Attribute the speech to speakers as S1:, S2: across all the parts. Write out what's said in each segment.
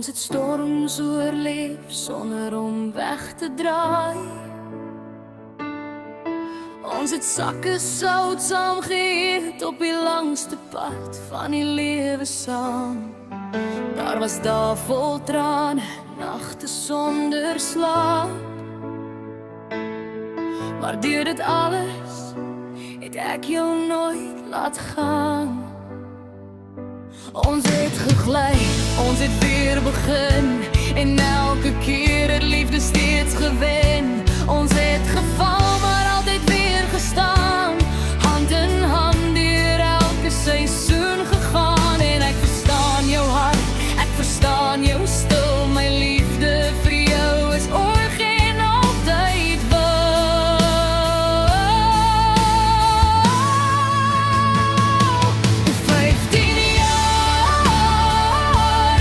S1: Ons het storms oorleef sonder om weg te draai. Ons het sakke sout saam geëet op die langste pad van die lewe saam. Daar was dae vol trane, nagte sonder slaap. Maar deur dit alles het ek jou nooit laat gaan. Ons het gegly, ons het weer begin, en elke keer het liefde steeds gewen. Ons het geval, maar altyd weer gestaan, hand in hand deur elke seisoen gegaan. En ek verstaan jou hart, ek verstaan jou stil, my liefde vir jou is oorg en altyd wil. 15 jaar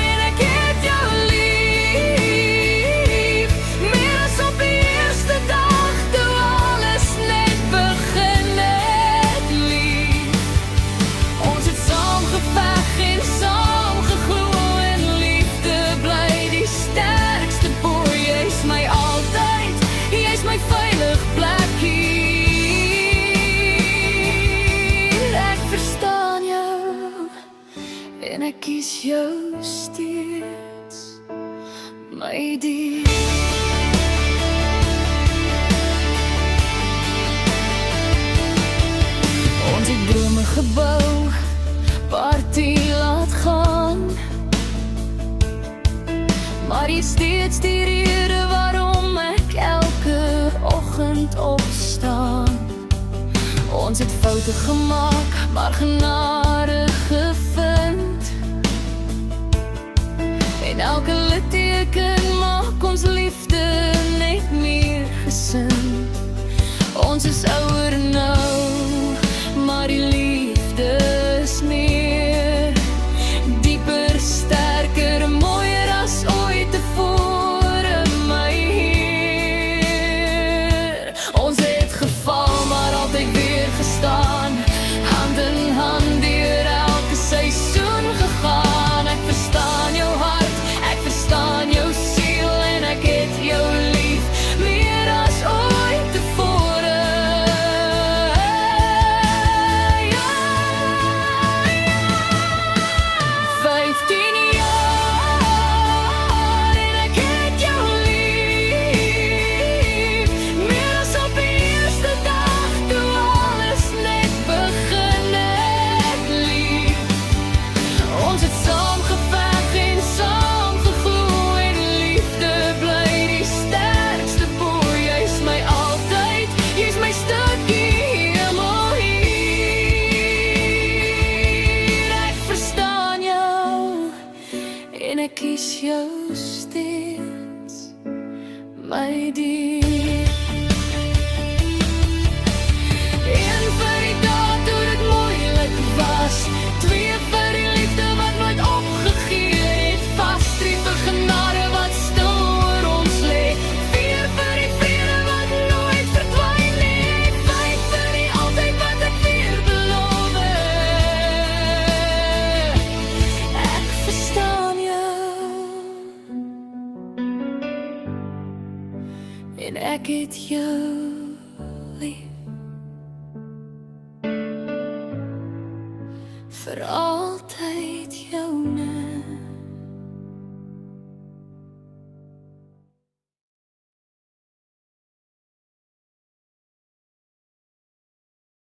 S1: en ek het jou lief, meer as op die eerste dag toe alles net begin het lief. Ons het saam geveg en saam geglo, en liefde bly die sterkste boei. Jy's my altyd, jy's my veilig plek hier. Ek verstaan jou en ek kies jou steeds, my dier. Ons het drome gebou, party laat gaan, maar jy is steeds die rede waarom ek elke oggend opstaan. Ons het foute gemaak, maar genade gevind, en elke litteken maak ons liefde net meer gesind. Ons is ouer nou, maar die liefde is meer, dieper, sterker, mooier as ooit tevore, my Heer. Ons het geval, maar altyd weer gestaan, hand in hand deur elke seisoen gegaan. Ek verstaan jou hart, ek verstaan jou siel, en ek het jou lief, meer as ooit tevore. 15 jaar en ek het jou lief, meer as op die eerste dag toe alles net begin het lief. Ons het saam geveg en saam geglo, en liefde bly die sterkste boei. Jy's my altyd, jy's my stukkie hemel hier. Ek verstaan jou en ek kies jou steeds, my dier. Een vir die dae toe dit moeilik was, twee vir die liefde wat nooit opgegee het, vas drie vir genade wat stil oor ons lê, vier vir die vrede wat nooit verdwyn nie, vyf vir die altyd wat ek weer beloof. Ek verstaan jou en ek het jou lief, vir altyd joune.